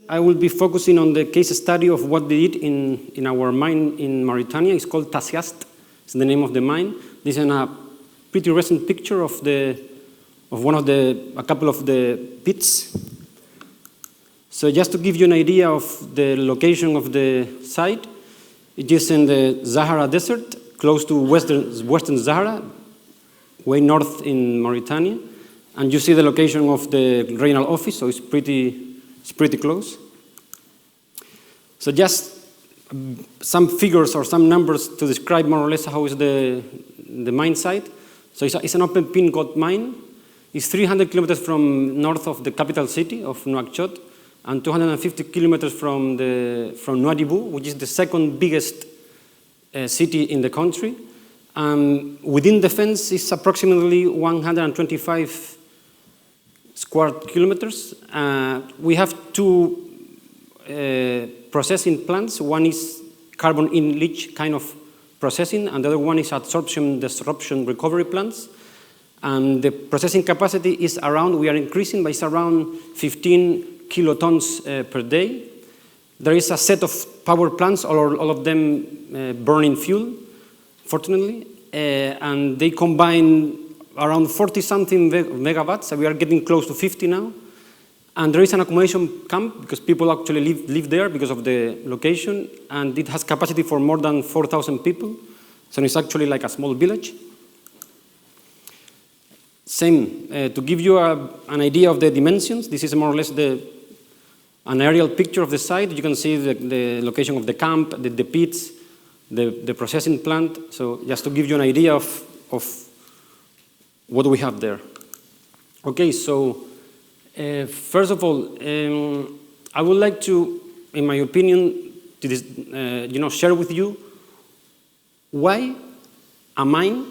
I will be focusing on the case study of what they did in our mine in Mauritania. It's called Tasiast. It's the name of the mine. This is a pretty recent picture of a couple of the pits. So just to give you an idea of the location of the site, it is in the Sahara Desert, close to Western Sahara, way north in Mauritania. And you see the location of the regional office, so it's pretty close. So just some figures or some numbers to describe more or less how is the mine site. So it's an open pin gold mine. It's 300 kilometers from north of the capital city of Nouakchott, and 250 kilometers from Nouadhibou, which is the second biggest city in the country. Within the fence is approximately 125 square kilometers. We have two processing plants. One is carbon in leach kind of processing, and the other one is absorption disruption recovery plants. And the processing capacity is we are increasing, but it's around 15 kilotons per day. There is a set of power plants, all of them burning fuel, fortunately, and they combine around 40-something megawatts, so we are getting close to 50 now. And there is an accommodation camp, because people actually live there because of the location, and it has capacity for more than 4,000 people, so it's actually like a small village. Same, to give you an idea of the dimensions, this is more or less an aerial picture of the site. You can see the location of the camp, the pits, the processing plant. So just to give you an idea of what we have there. Okay, so first of all, I would like to, in my opinion, to share with you why a mine,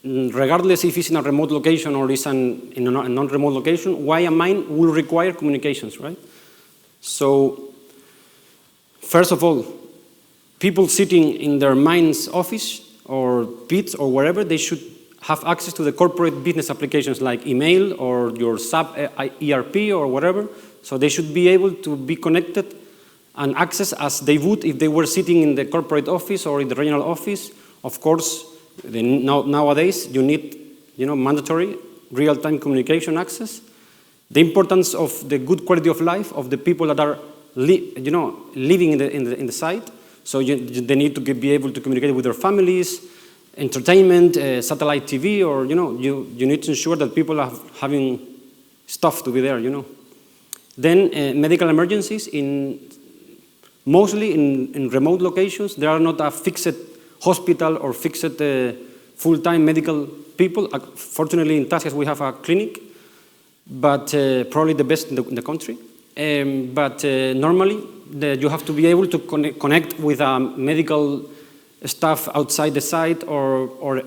regardless if it's in a remote location or is in a non-remote location, why a mine will require communications, right? So, first of all, people sitting in their mine's office or pits or wherever, they should have access to the corporate business applications like email or your SAP ERP or whatever. So they should be able to be connected and access as they would if they were sitting in the corporate office or in the regional office. Of course, nowadays you need mandatory real-time communication access. The importance of the good quality of life of the people that are living in the site. So they need to be able to communicate with their families, entertainment, satellite TV, or you need to ensure that people are having stuff to be there. Then medical emergencies mostly in remote locations. There are not a fixed hospital or fixed full-time medical people. Fortunately, in Tasiast we have a clinic, but probably the best in the country. But normally, you have to be able to connect with medical staff outside the site or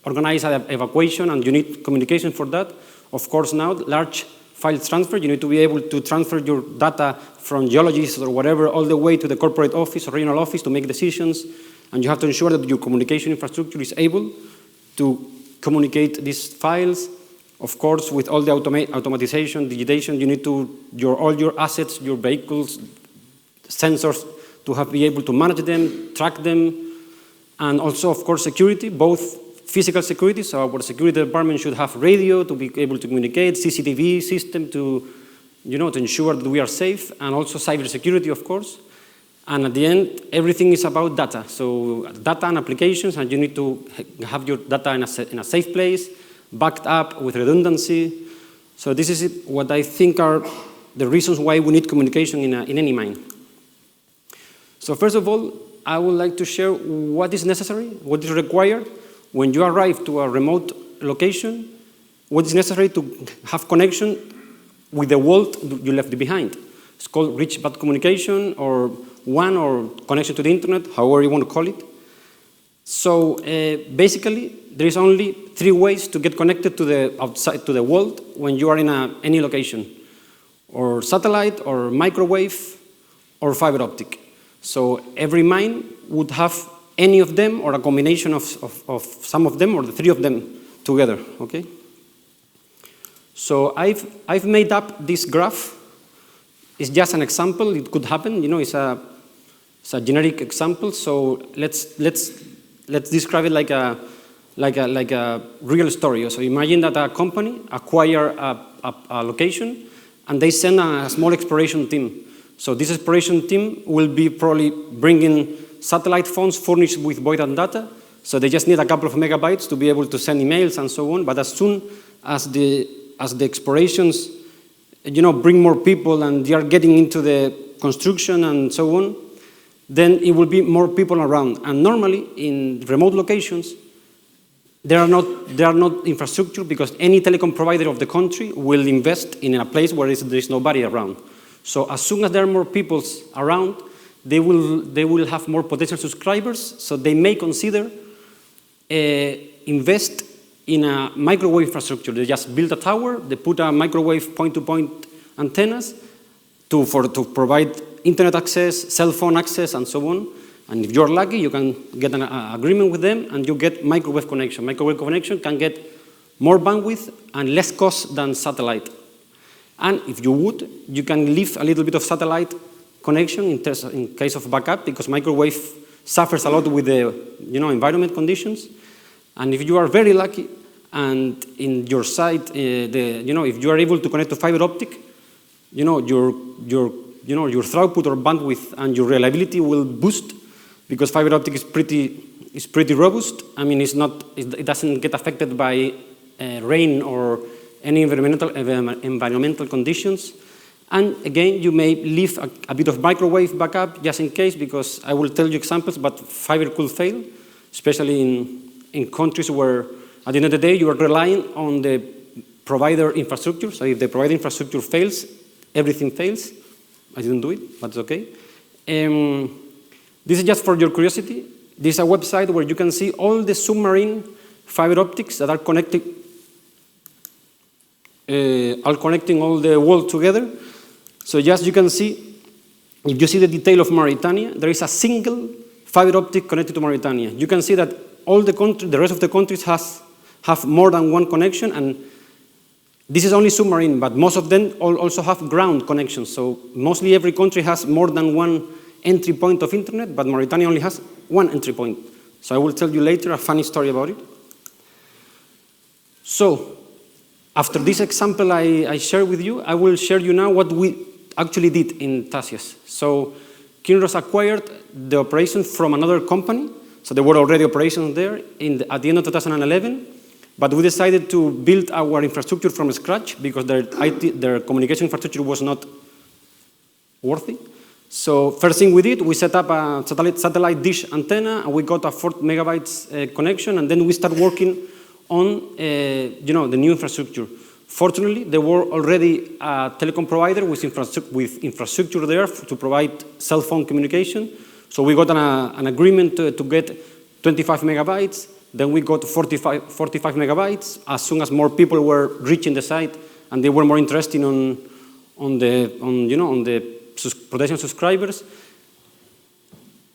organize an evacuation, and you need communication for that. Of course, now, large file transfer, you need to be able to transfer your data from geologists or whatever all the way to the corporate office or regional office to make decisions, and you have to ensure that your communication infrastructure is able to communicate these files. Of course, with all the automatization, digitization, you need all your assets, your vehicles, sensors, to be able to manage them, track them, and also, of course, security, both physical security, so our security department should have radio to be able to communicate, CCTV system to ensure that we are safe, and also cybersecurity, of course. And at the end, everything is about data. So data and applications, and you need to have your data in a safe place, backed up with redundancy. So this is what I think are the reasons why we need communication in any mine. So first of all, I would like to share what is necessary, what is required when you arrive to a remote location, what is necessary to have connection with the world you left behind. It's called rich bad communication or connection to the internet, however you want to call it. So basically, there is only 3 ways to get connected to the world when you are in any location, or satellite, or microwave, or fiber optic. So every mine would have any of them, or a combination of some of them, or the 3 of them together. Okay. So I've made up this graph. it's just an example. It could happen. It's a generic example. So let's describe it like a real story. So imagine that a company acquire a location, and they send a small exploration team. So this exploration team will be probably bringing satellite phones furnished with void and data. So they just need a couple of megabytes to be able to send emails and so on. But as soon as the explorations, bring more people and they are getting into the construction and so on, then it will be more people around. And normally in remote locations, there are not infrastructure because any telecom provider of the country will invest in a place where there is nobody around. So as soon as there are more people around, they will have more potential subscribers. So they may consider invest in a microwave infrastructure. They just build a tower, they put a microwave point-to-point antennas to provide internet access, cell phone access, and so on. And if you're lucky, you can get an agreement with them, and you get microwave connection. Microwave connection can get more bandwidth and less cost than satellite. And if you would, you can leave a little bit of satellite connection in case of backup, because microwave suffers a lot with the environment conditions. And if you are very lucky, and in your site, if you are able to connect to fiber optic, your throughput or bandwidth and your reliability will boost, because fiber optic is pretty robust. I mean, it doesn't get affected by rain or any environmental conditions. And again, you may leave a bit of microwave backup just in case, because I will tell you examples, but fiber could fail, especially in countries where, at the end of the day, you are relying on the provider infrastructure. So if the provider infrastructure fails, everything fails. I didn't do it, but it's okay. This is just for your curiosity. This is a website where you can see all the submarine fiber optics that are connecting all the world together. So just you can see, if you see the detail of Mauritania, there is a single fiber optic connected to Mauritania. You can see that the rest of the countries have more than one connection, and this is only submarine, but most of them also have ground connections. So mostly every country has more than one entry point of internet, but Mauritania only has one entry point. So I will tell you later a funny story about it. So after this example I share with you, I will share you now what we actually did in Tasiast. So Kinross acquired the operation from another company. So there were already operations there at the end of 2011, but we decided to build our infrastructure from scratch because their communication infrastructure was not worthy. So first thing we did, we set up a satellite dish antenna, and we got a 4 megabytes connection, and then we started working on the new infrastructure. Fortunately, there were already a telecom provider with infrastructure there to provide cell phone communication. So we got an agreement to get 25 megabytes. Then we got 45 megabytes. As soon as more people were reaching the site and they were more interested on the potential subscribers.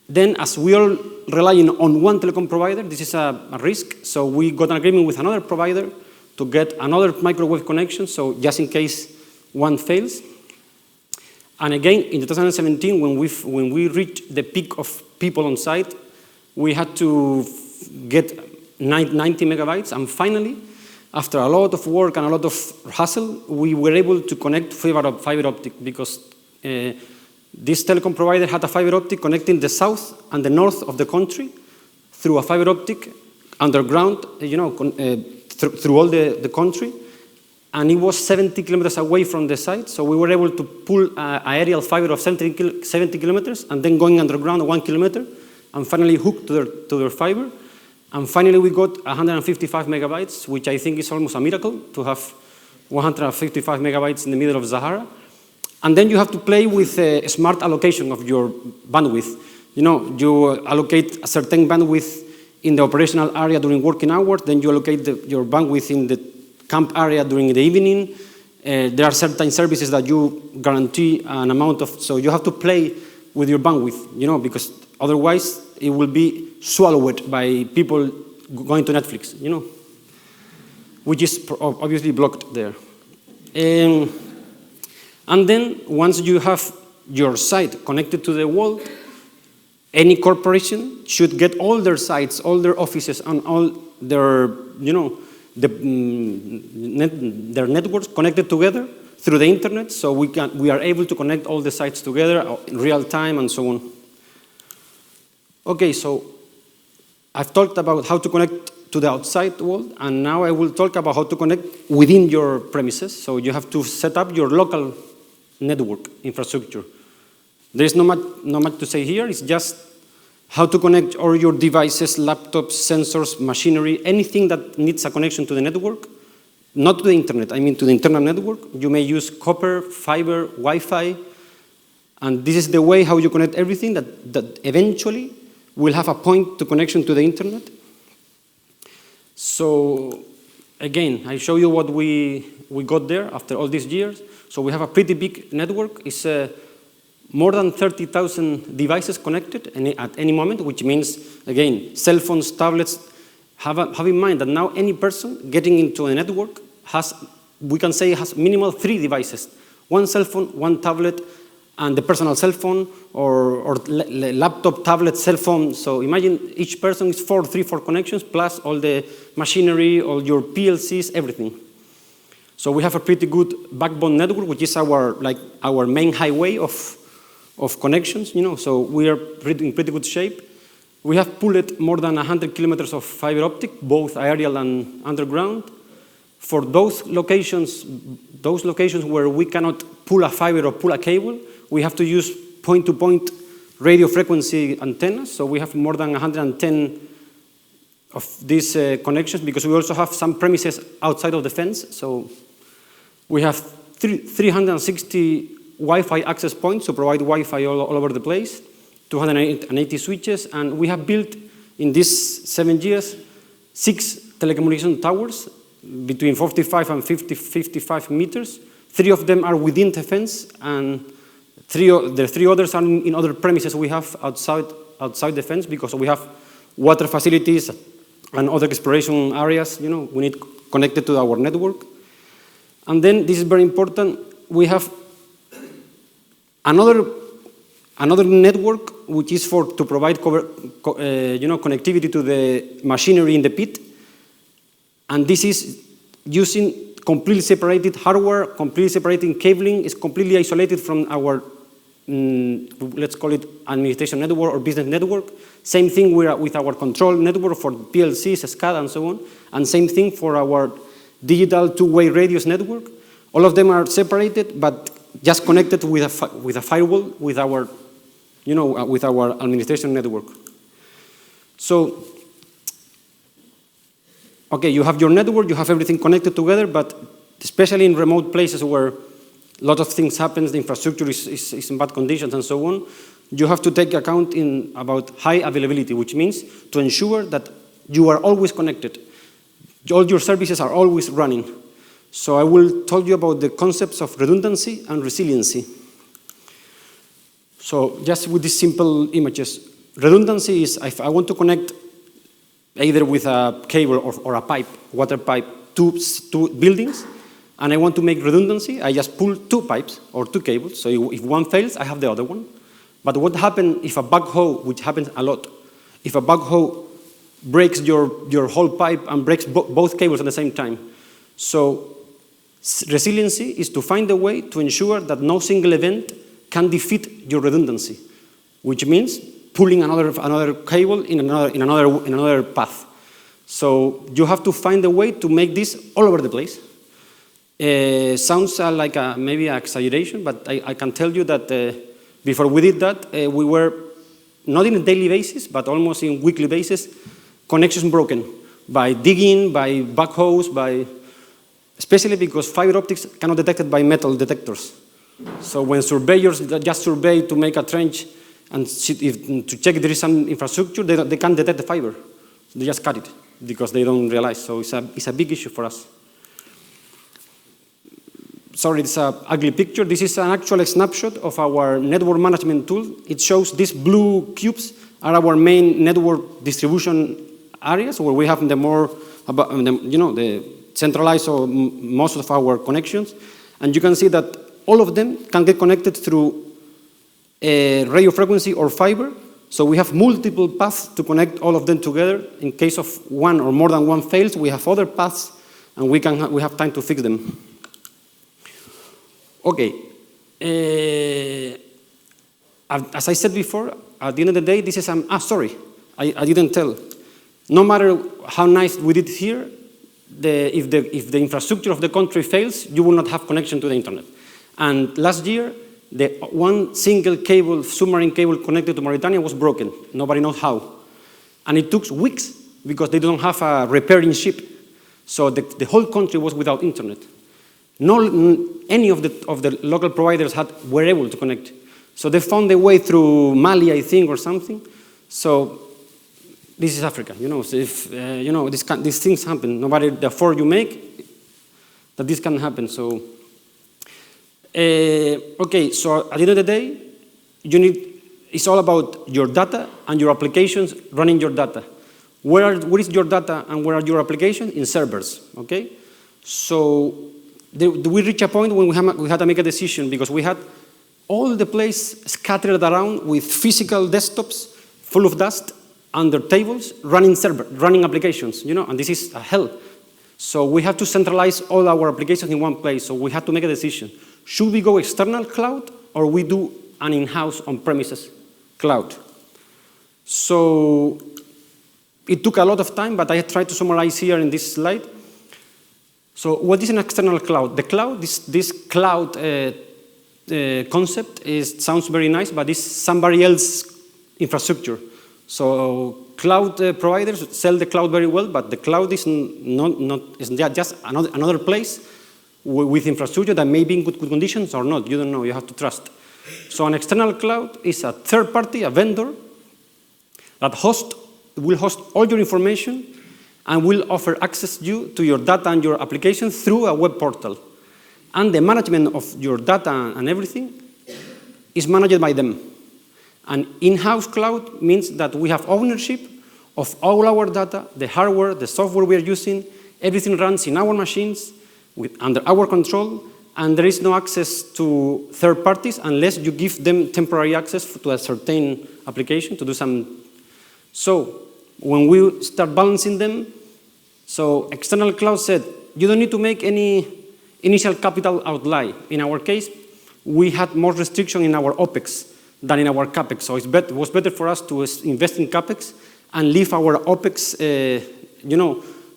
Then, as we are relying on one telecom provider, this is a risk. So we got an agreement with another provider to get another microwave connection. So just in case one fails. And again, in 2017, when we reached the peak of people on site, we had to get 90 megabytes. And finally, after a lot of work and a lot of hassle, we were able to connect fiber optic, because this telecom provider had a fiber optic connecting the south and the north of the country through a fiber optic underground, through all the country. And it was 70 kilometers away from the site, so we were able to pull an aerial fiber of 70 kilometers and then going underground 1 kilometer and finally hooked to their fiber. And finally we got 155 megabytes, which I think is almost a miracle to have 155 megabytes in the middle of Sahara. And then you have to play with a smart allocation of your bandwidth. You allocate a certain bandwidth in the operational area during working hours, then you allocate your bandwidth in the camp area during the evening. There are certain services that you guarantee an amount of, so you have to play with your bandwidth, because otherwise it will be swallowed by people going to Netflix, which is obviously blocked there. And then once you have your site connected to the world, any corporation should get all their sites, all their offices, and all their, their networks connected together through the internet, so we are able to connect all the sites together in real time and so on. Okay, so I've talked about how to connect to the outside world, and now I will talk about how to connect within your premises. So you have to set up your local network infrastructure. There is not much to say here. It's just how to connect all your devices, laptops, sensors, machinery, anything that needs a connection to the network. Not to the internet, I mean to the internal network. You may use copper, fiber, Wi-Fi, and this is the way how you connect everything that eventually will have a point to connection to the internet. So again, I show you what we got there after all these years. So we have a pretty big network. It's more than 30,000 devices connected at any moment, which means, again, cell phones, tablets. Have in mind that now any person getting into a network has, we can say, has minimal 3 devices. One cell phone, one tablet, and the personal cell phone, or laptop, tablet, cell phone. So imagine each person is 4 connections, plus all the machinery, all your PLCs, everything. So we have a pretty good backbone network, which is our main highway of connections, so we are in pretty good shape. We have pulled more than 100 kilometers of fiber optic, both aerial and underground. For those locations where we cannot pull a fiber or pull a cable, we have to use point-to-point radio frequency antennas. So we have more than 110 of these connections, because we also have some premises outside of the fence. So we have 360 Wi-Fi access points to provide Wi-Fi all over the place, 280 switches, and we have built in these 7 years 6 telecommunication towers between 45 and 55 meters. 3 of them are within the fence, and the 3 others are in other premises we have outside the fence, because we have water facilities and other exploration areas, we need connected to our network. And then, this is very important, we have another network which is to provide connectivity to the machinery in the pit, and this is using completely separated hardware, completely separated cabling. It's completely isolated from our, let's call it administration network or business network. Same thing with our control network for PLCs, SCADA, and so on, and same thing for our digital two-way radios network. All of them are separated, but just connected with a firewall with our, with our administration network. So, okay, you have your network, you have everything connected together, but especially in remote places where a lot of things happen, the infrastructure is in bad conditions and so on, you have to take account about high availability, which means to ensure that you are always connected. All your services are always running. So I will tell you about the concepts of redundancy and resiliency. So just with these simple images, redundancy is if I want to connect either with a cable or a pipe, water pipe, two buildings, and I want to make redundancy, I just pull 2 pipes or 2 cables. So if one fails, I have the other one. But what happens if a backhoe, which happens a lot, if a backhoe breaks your whole pipe and breaks both cables at the same time? So resiliency is to find a way to ensure that no single event can defeat your redundancy, which means pulling another cable in another path. So you have to find a way to make this all over the place. Sounds like maybe an exaggeration, but I can tell you that before we did that, we were not in a daily basis, but almost in weekly basis, connections broken by digging, by backhoes, especially because fiber optics cannot be detected by metal detectors. So when surveyors just survey to make a trench and to check if there is some infrastructure, they can't detect the fiber. They just cut it because they don't realize. So it's a big issue for us. Sorry, it's an ugly picture. This is an actual snapshot of our network management tool. It shows these blue cubes are our main network distribution areas where we have the centralized or most of our connections. And you can see that all of them can get connected through radio frequency or fiber. So we have multiple paths to connect all of them together. In case of one or more than one fails, we have other paths, and we have time to fix them. Okay. As I said before, at the end of the day, this is sorry, I didn't tell. No matter how nice we did here, if the infrastructure of the country fails, you will not have connection to the internet. And last year, the one single cable, submarine cable connected to Mauritania was broken. Nobody knows how. And it took weeks because they don't have a repairing ship. So the whole country was without internet. Any of the local providers were able to connect. So they found a way through Mali, I think, or something. So this is Africa, So if these things happen, no matter the effort you make, that this can happen. So okay, so at the end of the day, it's all about your data and your applications running your data. Where is your data and where are your applications? In servers, okay? So we reach a point when we had to make a decision because we had all the place scattered around with physical desktops full of dust under tables running applications, and this is a hell. So we have to centralize all our applications in one place. So we had to make a decision. Should we go external cloud or we do an in-house on-premises cloud? So it took a lot of time, but I tried to summarize here in this slide. So what is an external cloud? The cloud, this cloud concept sounds very nice, but it's somebody else's infrastructure. So cloud providers sell the cloud very well, but the cloud is just another place with infrastructure that may be in good conditions or not. You don't know. You have to trust. So an external cloud is a third party, a vendor, that will host all your information and will offer access to your data and your application through a web portal. And the management of your data and everything is managed by them. And in-house cloud means that we have ownership of all our data, the hardware, the software we are using, everything runs in our machines under our control, and there is no access to third parties unless you give them temporary access to a certain application to do some. So when we start balancing them, so external cloud said, you don't need to make any initial capital outlay. In our case, we had more restriction in our OPEX than in our CAPEX. So it was better for us to invest in CAPEX and leave our OPEX,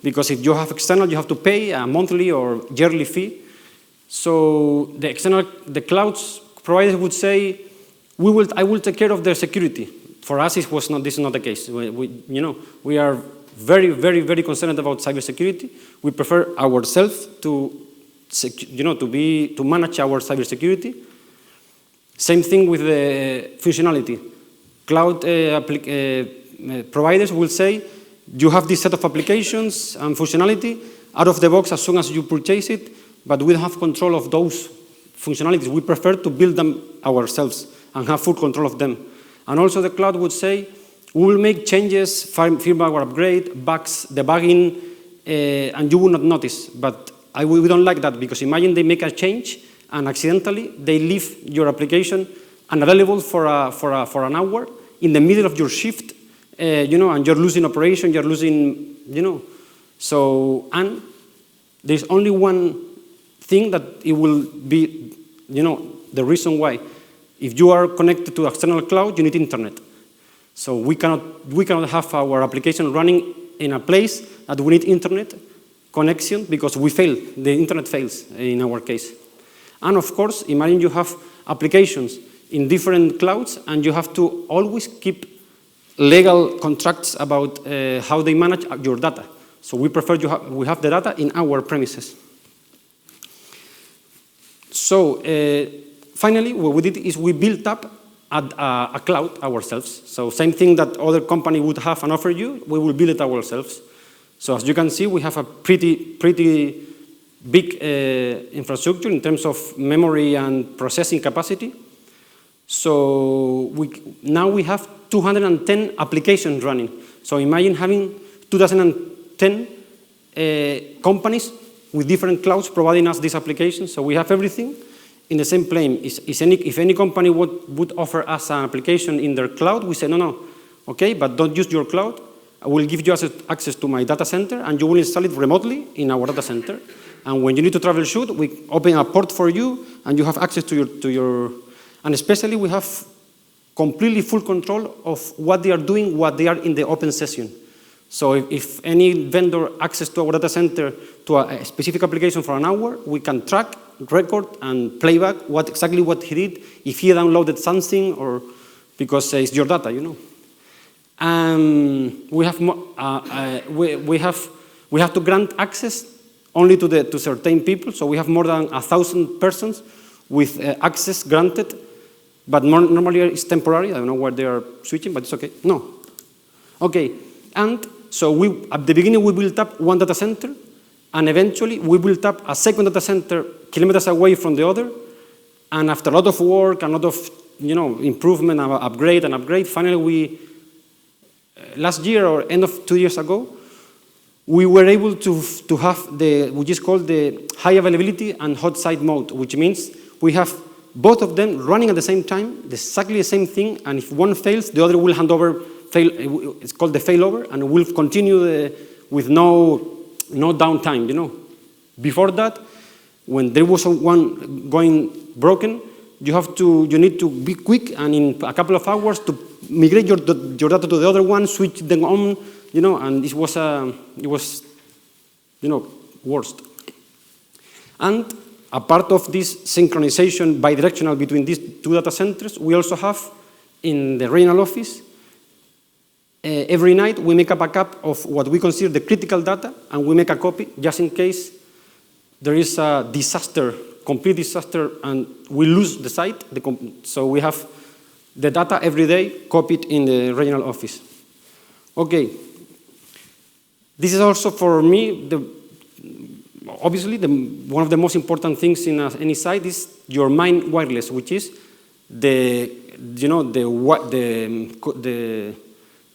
because if you have external, you have to pay a monthly or yearly fee. So the clouds providers would say, I will take care of their security. For us, this is not the case. We are very, very, very concerned about cybersecurity. We prefer ourselves to manage our cybersecurity. Same thing with the functionality. Cloud providers will say, you have this set of applications and functionality out of the box as soon as you purchase it, but we don't have control of those functionalities. We prefer to build them ourselves and have full control of them. And also the cloud would say, we will make changes, firmware upgrade, bugs, debugging, and you will not notice. But we don't like that, because imagine they make a change and accidentally they leave your application unavailable for an hour in the middle of your shift, and you're losing operation, you're losing, So, and there's only one thing that it will be, the reason why. If you are connected to external cloud, you need internet. So we cannot have our application running in a place that we need internet connection because we fail. The internet fails in our case. And of course, imagine you have applications in different clouds and you have to always keep legal contracts about how they manage your data. So we prefer we have the data in our premises. So finally, what we did is we built up a cloud ourselves. So same thing that other company would have and offer you, we will build it ourselves. So as you can see, we have a pretty big infrastructure in terms of memory and processing capacity. So now we have 210 applications running. So imagine having 2010 companies with different clouds providing us these applications. So we have everything in the same plane. If any company would offer us an application in their cloud, we say, no, okay, but don't use your cloud. I will give you access to my data center, and you will install it remotely in our data center. And when you need to troubleshoot, we open a port for you, and you have access to your and especially we have completely full control of what they are doing, what they are in the open session. So if any vendor access to our data center to a specific application for an hour, we can track, record, and playback exactly what he did, if he downloaded something, or because it's your data, you know. We have to grant access only to certain people. So we have more than 1,000 persons with access granted, but normally it's temporary. I don't know where they are switching, but it's okay. No. Okay, and so at the beginning we built up one data center, and eventually we built up a second data center kilometers away from the other, and after a lot of work, and a lot of improvement, upgrade, finally last year or end of 2 years ago, we were able to have which is called the high availability and hot site mode, which means we have both of them running at the same time, exactly the same thing, and if one fails, the other will hand over, it's called the failover, and we'll continue with no downtime, Before that, when there was one going broken, you need to be quick, and in a couple of hours to migrate your data to the other one, switch them on, and it was worst. And a part of this synchronization bidirectional between these two data centers, we also have in the regional office, every night we make a backup of what we consider the critical data, and we make a copy just in case there is a disaster, complete disaster, and we lose the site. So we have the data every day copied in the regional office. Okay. This is also for me, obviously, one of the most important things in any site is your main wireless, which is the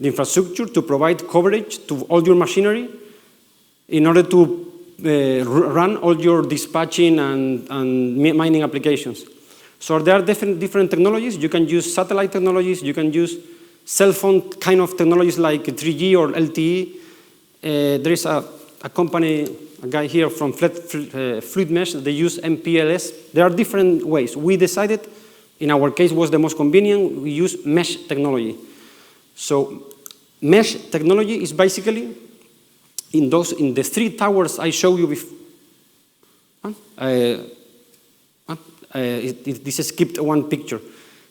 infrastructure to provide coverage to all your machinery in order to run all your dispatching and mining applications. So there are different technologies. You can use satellite technologies. You can use cell phone kind of technologies like 3G or LTE. There is a company, a guy here from Fluid Mesh, they use MPLS. There are different ways. We decided, in our case, was the most convenient. We use mesh technology. So mesh technology is basically in the 3 towers I showed you before. This skipped one picture.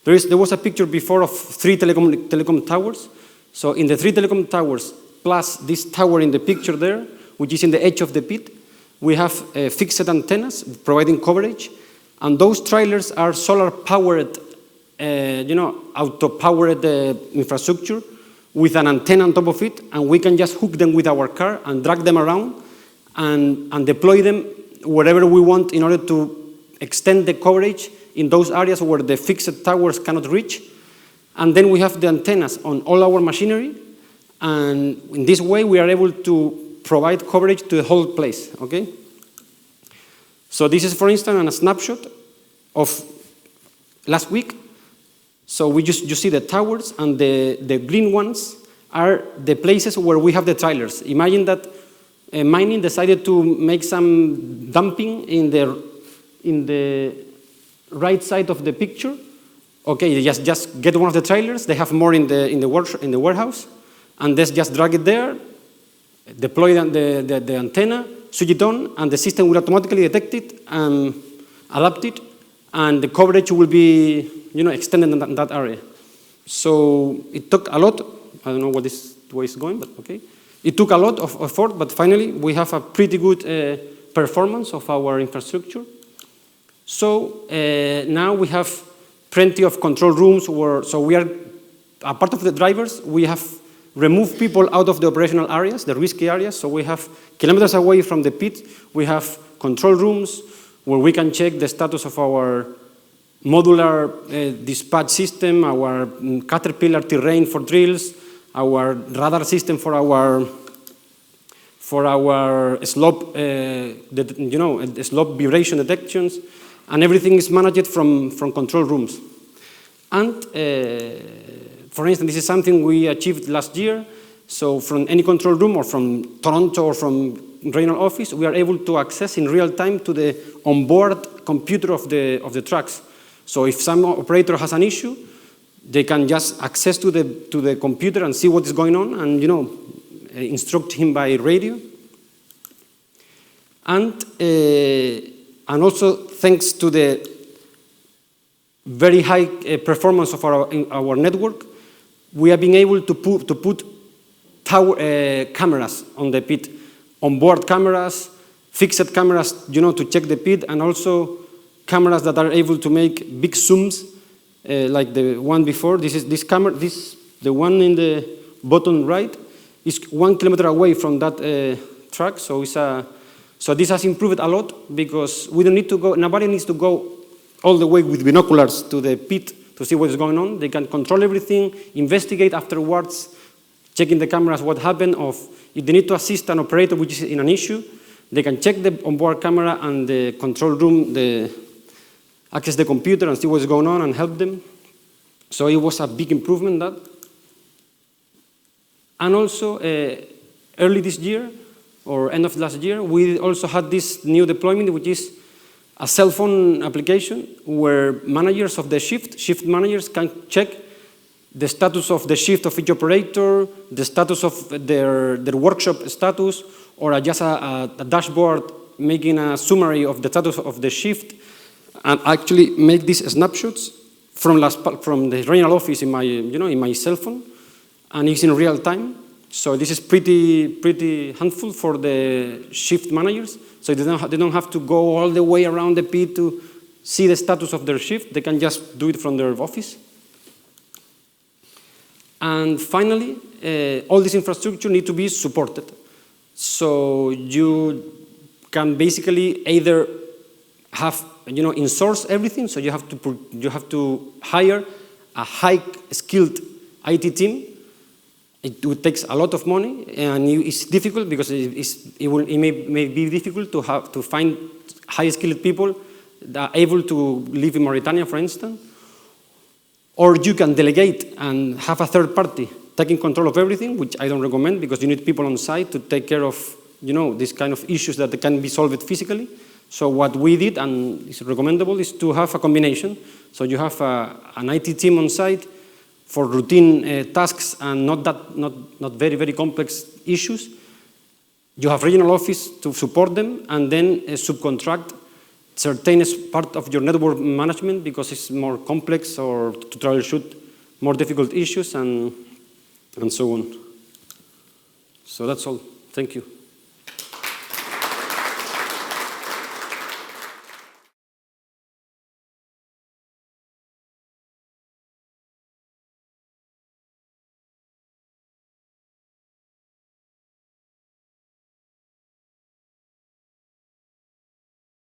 There was a picture before of 3 telecom towers. So in the 3 telecom towers, plus this tower in the picture there, which is in the edge of the pit, we have fixed antennas providing coverage, and those trailers are solar-powered, auto-powered infrastructure with an antenna on top of it, and we can just hook them with our car and drag them around and deploy them wherever we want in order to extend the coverage in those areas where the fixed towers cannot reach. And then we have the antennas on all our machinery, and in this way we are able to provide coverage to the whole place, okay? So this is, for instance, a snapshot of last week. So you see the towers, and the green ones are the places where we have the trailers. Imagine that mining decided to make some dumping in the right side of the picture. Okay, just get one of the trailers. They have more in the warehouse, and let's just drag it there, deploy the antenna, switch it on, and the system will automatically detect it and adapt it, and the coverage will be extended in that area. So it took a lot. I don't know what this way is going, but okay. It took a lot of effort, but finally we have a pretty good performance of our infrastructure. So now we have plenty of control rooms so we are, a part of the drivers, we have removed people out of the operational areas, the risky areas. So we have kilometers away from the pit, we have control rooms where we can check the status of our modular dispatch system, our Caterpillar terrain for drills, our radar system for our slope, slope vibration detections. and everything is managed from control rooms. And for instance, this is something we achieved last year. So from any control room, or from Toronto, or from regional office, we are able to access in real time to the onboard computer of the trucks. So if some operator has an issue, they can just access to the computer and see what is going on, and instruct him by radio. And also thanks to the very high performance of our network, we have been able to put cameras on the pit, onboard cameras, fixed cameras, to check the pit, and also cameras that are able to make big zooms, like the one before. This camera, the one in the bottom right, is 1 kilometer away from that truck. So so this has improved a lot, because we don't need to go. Nobody needs to go all the way with binoculars to the pit to see what is going on. They can control everything, investigate afterwards, checking the cameras what happened. If they need to assist an operator which is in an issue, they can check the onboard camera, and the control room, access the computer and see what's going on and help them. So it was a big improvement, that. And also, early this year, or end of last year, we also had this new deployment, which is a cell phone application where managers of the shift managers can check the status of the shift of each operator, the status of their workshop status, or just a dashboard making a summary of the status of the shift, and actually make these snapshots from the regional office in my cell phone, and it's in real time. So this is pretty helpful for the shift managers. So they don't have to go all the way around the pit to see the status of their shift. They can just do it from their office. And finally, all this infrastructure needs to be supported. So you can basically either have in-source everything. So you have to hire a high-skilled IT team. It takes a lot of money, and it's difficult because it may be difficult to find high-skilled people that are able to live in Mauritania, for instance. Or you can delegate and have a third party taking control of everything, which I don't recommend, because you need people on site to take care of these kind of issues that can be solved physically. So what we did, and is recommendable, is to have a combination. So you have an IT team on site for routine tasks and not very, very complex issues. You have regional office to support them, and then subcontract certain part of your network management because it's more complex, or to troubleshoot more difficult issues, and so on. So that's all. Thank you.